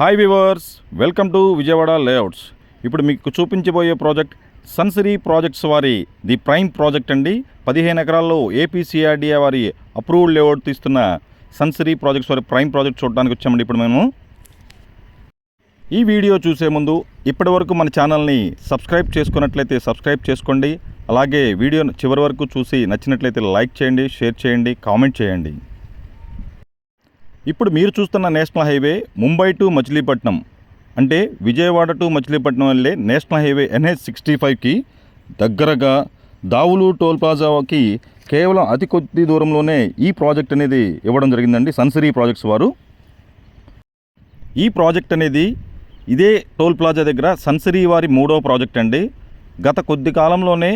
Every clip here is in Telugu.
Hi viewers, welcome to Vijayawada layouts. ఇప్పుడు మీకు చూపించబోయే ప్రాజెక్ట్ సన్సిరీ ప్రాజెక్ట్స్ వారి ది ప్రైమ్ ప్రాజెక్ట్ అండి. 15 ఎకరాల్లో ఏపీసీఆర్డీఏ వారి అప్రూవ్డ్ లేఅవుట్ తీస్తున్న సన్సిరీ ప్రాజెక్ట్స్ వారి ప్రైమ్ ప్రాజెక్ట్ చూడడానికి వచ్చామండి. ఇప్పుడు మేము ఈ వీడియో చూసే ముందు ఇప్పటివరకు మన ఛానల్ని సబ్స్క్రైబ్ చేసుకున్నట్లయితే సబ్స్క్రైబ్ చేసుకోండి. అలాగే వీడియో చివరి వరకు చూసి నచ్చినట్లయితే లైక్ చేయండి, షేర్ చేయండి, కామెంట్ చేయండి. ఇప్పుడు మీరు చూస్తున్న national highway Mumbai to Machilipatnam, అంటే విజయవాడ టు మచిలీపట్నం వెళ్ళే నేషనల్ హైవే NH65కి దగ్గరగా దావులు టోల్ ప్లాజాకి కేవలం అతి కొద్ది దూరంలోనే ఈ ప్రాజెక్ట్ అనేది ఇవ్వడం జరిగిందండి. సన్సిరీ ప్రాజెక్ట్స్ వారు ఈ ప్రాజెక్ట్ అనేది ఇదే టోల్ ప్లాజా దగ్గర సన్సిరీ వారి 3వ ప్రాజెక్ట్ అండి. గత కొద్ది కాలంలోనే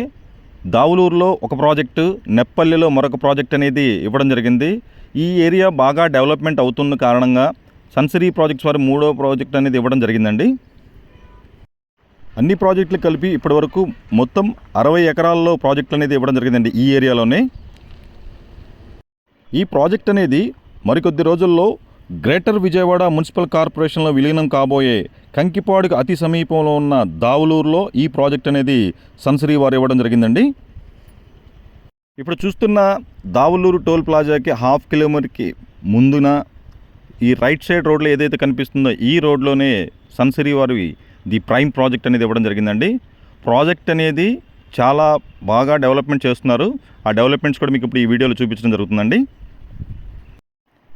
దావులూరులో ఒక ప్రాజెక్టు, నెప్పల్లిలో మరొక ప్రాజెక్ట్ అనేది ఇవ్వడం జరిగింది. ఈ ఏరియా బాగా డెవలప్మెంట్ అవుతున్న కారణంగా సన్సిరీ ప్రాజెక్ట్స్ వారి 3వ ప్రాజెక్ట్ అనేది ఇవ్వడం జరిగిందండి. అన్ని ప్రాజెక్టులు కలిపి ఇప్పటివరకు మొత్తం 60 ఎకరాల్లో ప్రాజెక్టులు అనేది ఇవ్వడం జరిగిందండి ఈ ఏరియాలోనే. ఈ ప్రాజెక్ట్ అనేది మరికొద్ది రోజుల్లో గ్రేటర్ విజయవాడ మున్సిపల్ కార్పొరేషన్లో విలీనం కాబోయే కంకిపాడుకు అతి సమీపంలో ఉన్న దావులూరులో ఈ ప్రాజెక్ట్ అనేది సన్సిరీ వారు ఇవ్వడం జరిగిందండి. ఇప్పుడు చూస్తున్న దావులూరు టోల్ ప్లాజాకి 1/2 కిలోమీటర్కి ముందున ఈ రైట్ సైడ్ రోడ్లో ఏదైతే కనిపిస్తుందో ఈ రోడ్లోనే సన్సిరీ వారి ది ప్రైమ్ ప్రాజెక్ట్ అనేది ఇవ్వడం జరిగిందండి. ప్రాజెక్ట్ అనేది చాలా బాగా డెవలప్మెంట్ చేస్తున్నారు. ఆ డెవలప్మెంట్స్ కూడా మీకు ఇప్పుడు ఈ వీడియోలో చూపించడం జరుగుతుందండి.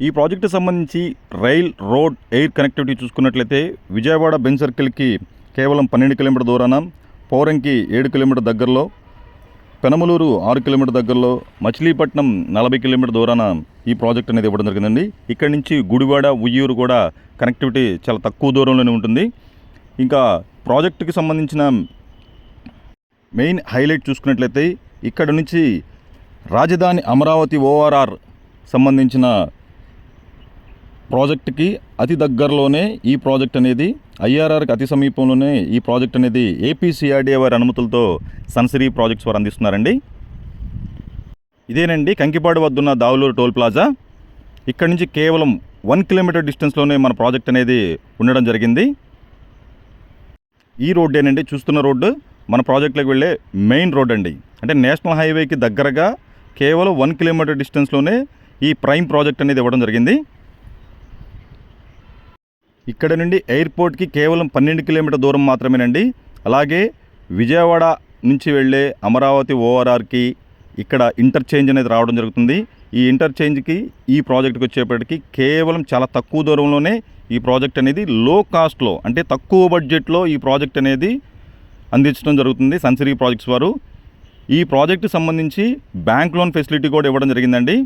ఈ ప్రాజెక్టు సంబంధించి రైల్, రోడ్, ఎయిర్ కనెక్టివిటీ చూసుకున్నట్లయితే విజయవాడ బెంజ్ సర్కిల్కి కేవలం 12 కిలోమీటర్ దూరాన, పౌరంకి 7 కిలోమీటర్ దగ్గరలో, పెనమలూరు 6 కిలోమీటర్ దగ్గరలో, మచిలీపట్నం 40 కిలోమీటర్ దూరాన ఈ ప్రాజెక్ట్ అనేది ఇవ్వడం జరిగిందండి. ఇక్కడి నుంచి గుడివాడ, ఉయ్యూరు కూడా కనెక్టివిటీ చాలా తక్కువ దూరంలోనే ఉంటుంది. ఇంకా ప్రాజెక్టుకి సంబంధించిన మెయిన్ హైలైట్ చూసుకున్నట్లయితే ఇక్కడ నుంచి రాజధాని అమరావతి ORR సంబంధించిన ప్రాజెక్టుకి అతి దగ్గరలోనే ఈ ప్రాజెక్ట్ అనేది, IRRకి అతి సమీపంలోనే ఈ ప్రాజెక్ట్ అనేది ఏపీసీఆర్డీఏ వారి అనుమతులతో సన్సిరీ ప్రాజెక్ట్స్ వారు అందిస్తున్నారండి. ఇదేనండి కంకిపాడు వద్దున్న దావులూరు టోల్ ప్లాజా. ఇక్కడ నుంచి కేవలం 1 కిలోమీటర్ డిస్టెన్స్లోనే మన ప్రాజెక్ట్ అనేది ఉండడం జరిగింది. ఈ రోడ్డేనండి చూస్తున్న రోడ్డు మన ప్రాజెక్ట్లోకి వెళ్ళే మెయిన్ రోడ్ అండి. అంటే నేషనల్ హైవేకి దగ్గరగా కేవలం 1 కిలోమీటర్ డిస్టెన్స్లోనే ఈ ప్రైమ్ ప్రాజెక్ట్ అనేది ఇవ్వడం జరిగింది. ఇక్కడ నుండి ఎయిర్పోర్ట్కి కేవలం 12 కిలోమీటర్ దూరం మాత్రమేనండి. అలాగే విజయవాడ నుంచి వెళ్ళే అమరావతి ORRకి ఇక్కడ ఇంటర్చేంజ్ అనేది రావడం జరుగుతుంది. ఈ ఇంటర్చేంజ్కి ఈ ప్రాజెక్ట్కి వచ్చేప్పటికి కేవలం చాలా తక్కువ దూరంలోనే ఈ ప్రాజెక్ట్ అనేది లో కాస్ట్లో, అంటే తక్కువ బడ్జెట్లో ఈ ప్రాజెక్ట్ అనేది అందించడం జరుగుతుంది సన్సిరీ ప్రాజెక్ట్స్ వారు. ఈ ప్రాజెక్టు సంబంధించి బ్యాంక్ లోన్ ఫెసిలిటీ కూడా ఇవ్వడం జరిగిందండి.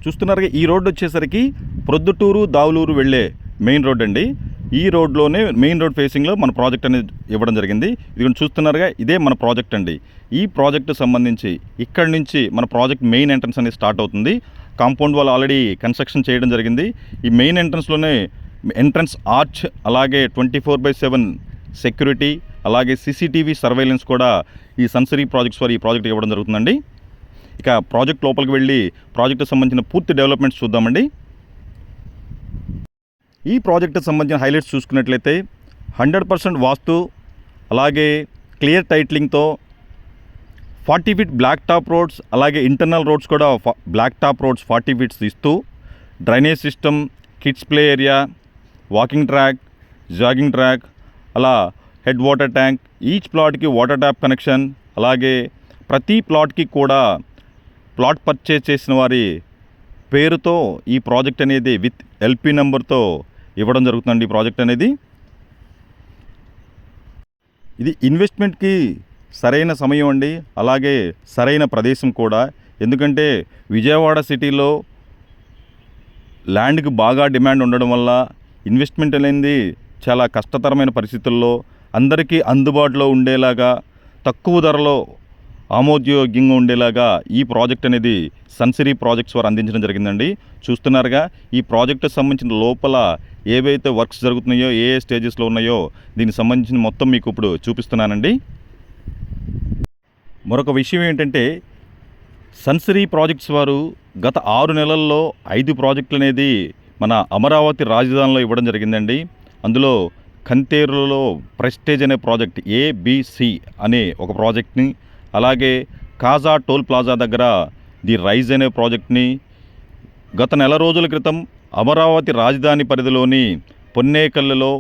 చూస్తున్నారుగా ఈ రోడ్డు వచ్చేసరికి ప్రొద్దుటూరు, దావులూరు వెళ్ళే మెయిన్ రోడ్ అండి. ఈ రోడ్లోనే మెయిన్ రోడ్ ఫేసింగ్లో మన ప్రాజెక్ట్ అనేది ఇవ్వడం జరిగింది. ఇది చూస్తున్నారుగా ఇదే మన ప్రాజెక్ట్ అండి. ఈ ప్రాజెక్టు సంబంధించి ఇక్కడి నుంచి మన ప్రాజెక్ట్ మెయిన్ ఎంట్రన్స్ అనేది స్టార్ట్ అవుతుంది. కాంపౌండ్ వాల్ ఆల్రెడీ కన్స్ట్రక్షన్ చేయడం జరిగింది. ఈ మెయిన్ ఎంట్రన్స్లోనే ఎంట్రన్స్ ఆర్చ్, అలాగే 24/7 సెక్యూరిటీ, అలాగే CCTV సర్వేలెన్స్ కూడా ఈ సన్సిరీ ప్రాజెక్ట్స్ వారు ఈ ప్రాజెక్ట్ ఇవ్వడం జరుగుతుందండి. ఇక ప్రాజెక్ట్ లోపలికి వెళ్ళి ప్రాజెక్టుకు సంబంధించిన పూర్తి డెవలప్మెంట్స్ చూద్దామండి. ఈ ప్రాజెక్టుకు సంబంధించిన హైలైట్స్ చూసుకున్నట్లయితే 100% వాస్తు, అలాగే clear టైటిలింగ్తో 40 feet black top roads, అలాగే ఇంటర్నల్ రోడ్స్ కూడా బ్లాక్ టాప్ రోడ్స్ 40 ఫీట్స్ ఇస్తూ, drainage system, kids play area, walking track, jogging track, అలా head water tank, each ప్లాట్కి water tap connection, అలాగే ప్రతి ప్లాట్కి కూడా ప్లాట్ పర్చేజ్ చేసిన వారి పేరుతో ఈ ప్రాజెక్ట్ అనేది విత్ LP నెంబర్తో ఇవ్వడం జరుగుతుందండి. ఈ ప్రాజెక్ట్ అనేది ఇది ఇన్వెస్ట్మెంట్కి సరైన సమయం అండి, అలాగే సరైన ప్రదేశం కూడా. ఎందుకంటే విజయవాడ సిటీలో ల్యాండ్కి బాగా డిమాండ్ ఉండడం వల్ల ఇన్వెస్ట్మెంట్ అనేది చాలా కష్టతరమైన పరిస్థితుల్లో అందరికీ అందుబాటులో ఉండేలాగా, తక్కువ ధరలో ఆమోదయోగ్యంగా ఉండేలాగా ఈ ప్రాజెక్ట్ అనేది సన్సిరీ ప్రాజెక్ట్స్ వారు అందించడం జరిగిందండి. చూస్తున్నారుగా ఈ ప్రాజెక్టుకు సంబంధించిన లోపల ఏవైతే వర్క్స్ జరుగుతున్నాయో, ఏ స్టేజెస్లో ఉన్నాయో దీనికి సంబంధించిన మొత్తం మీకు ఇప్పుడు చూపిస్తున్నానండి. మరొక విషయం ఏంటంటే సన్సిరీ ప్రాజెక్ట్స్ వారు గత 6 నెలల్లో 5 ప్రాజెక్టులు అనేది మన అమరావతి రాజధానిలో ఇవ్వడం జరిగిందండి. అందులో కంతేరులో ప్రెస్టేజ్ అనే ప్రాజెక్ట్ ABC అనే ఒక ప్రాజెక్ట్ని, అలాగే కాజా టోల్ ప్లాజా దగ్గర ది రైజ్ అనే ప్రాజెక్ట్ని గత నెల రోజుల క్రితం అమరావతి రాజధాని పరిధిలోని పొన్నేకల్లులో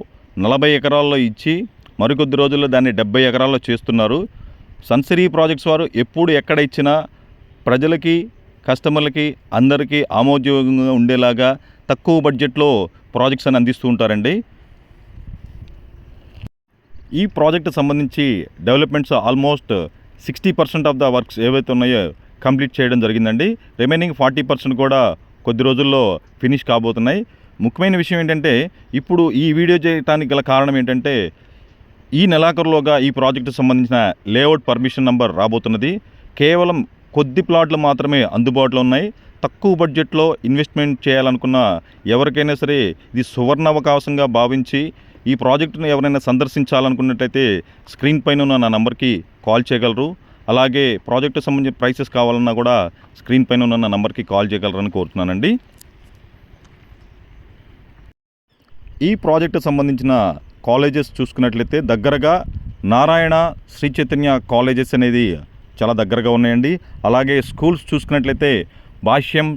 40 ఎకరాల్లో ఇచ్చి మరికొద్ది రోజుల్లో దాన్ని 70 ఎకరాల్లో చేస్తున్నారు. సన్సిరీ ప్రాజెక్ట్స్ వారు ఎప్పుడు ఎక్కడ ఇచ్చినా ప్రజలకి, కస్టమర్లకి అందరికీ ఆమోదయోగ్యంగా ఉండేలాగా తక్కువ బడ్జెట్లో ప్రాజెక్ట్స్ అని అందిస్తూ ఉంటారండి. ఈ ప్రాజెక్టు సంబంధించి developments almost 60% of the works ఏవైతే ఉన్నాయో కంప్లీట్ చేయడం జరిగిందండి. రిమైనింగ్ 40% కూడా కొద్ది రోజుల్లో ఫినిష్ కాబోతున్నాయి. ముఖ్యమైన విషయం ఏంటంటే, ఇప్పుడు ఈ వీడియో చేయడానికి గల కారణం ఏంటంటే, ఈ నెలాఖరులోగా ఈ ప్రాజెక్టుకు సంబంధించిన లేఅవుట్ పర్మిషన్ నంబర్ రాబోతున్నది. కేవలం కొద్ది ప్లాట్లు మాత్రమే అందుబాటులో ఉన్నాయి. తక్కువ బడ్జెట్లో ఇన్వెస్ట్మెంట్ చేయాలనుకున్న ఎవరికైనా సరే ఇది సువర్ణావకాశంగా భావించి ఈ ప్రాజెక్టును ఎవరైనా సందర్శించాలనుకున్నట్టయితే స్క్రీన్ పైన ఉన్న నా నంబర్కి కాల్ చేయగలరు. అలాగే ప్రాజెక్టు సంబంధించిన ప్రైసెస్ కావాలన్నా కూడా స్క్రీన్ పైన ఉన్న నా నంబర్కి కాల్ చేయగలరని కోరుతున్నానండి. ఈ ప్రాజెక్టు సంబంధించిన కాలేజెస్ చూసుకున్నట్లయితే దగ్గరగా నారాయణ, శ్రీ చైతన్య కాలేజెస్ అనేది చాలా దగ్గరగా ఉన్నాయండి. అలాగే స్కూల్స్ చూసుకున్నట్లయితే భాష్యం,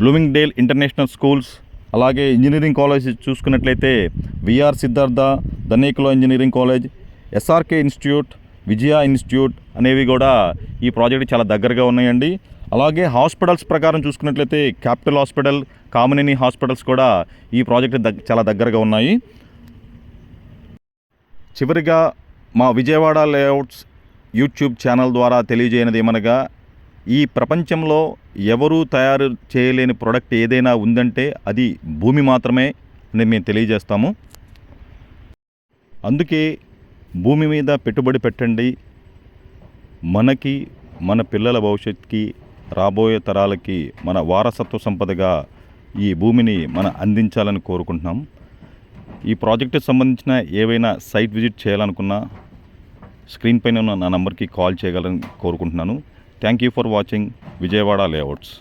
బ్లూమింగ్డేల్ ఇంటర్నేషనల్ స్కూల్స్, అలాగే ఇంజనీరింగ్ కాలేజ్ చూసుకున్నట్లయితే VR Siddhartha, Dhanekula engineering college, SRK institute, విజయ ఇన్స్టిట్యూట్ అనేవి కూడా ఈ ప్రాజెక్ట్ చాలా దగ్గరగా ఉన్నాయండి. అలాగే హాస్పిటల్స్ ప్రకారం చూసుకున్నట్లయితే క్యాపిటల్ హాస్పిటల్, కామినేని హాస్పిటల్స్ కూడా ఈ ప్రాజెక్ట్ చాలా దగ్గరగా ఉన్నాయి. చివరిగా మా విజయవాడ లేఅవుట్స్ యూట్యూబ్ ఛానల్ ద్వారా తెలియజేయనిది ఏమనగా, ఈ ప్రపంచంలో ఎవరూ తయారు చేయలేని ప్రోడక్ట్ ఏదైనా ఉందంటే అది భూమి మాత్రమే అని మేము తెలియజేస్తాము. అందుకే భూమి మీద పెట్టుబడి పెట్టండి. మనకి, మన పిల్లల భవిష్యత్తుకి, రాబోయే తరాలకి మన వారసత్వ సంపదగా ఈ భూమిని మనం అందించాలని కోరుకుంటున్నాం. ఈ ప్రాజెక్టుకి సంబంధించిన ఏవైనా సైట్ విజిట్ చేయాలనుకున్నా స్క్రీన్ పైన ఉన్న నా నంబర్కి కాల్ చేయగలని కోరుకుంటున్నాను. Thank you for watching Vijayawada layouts.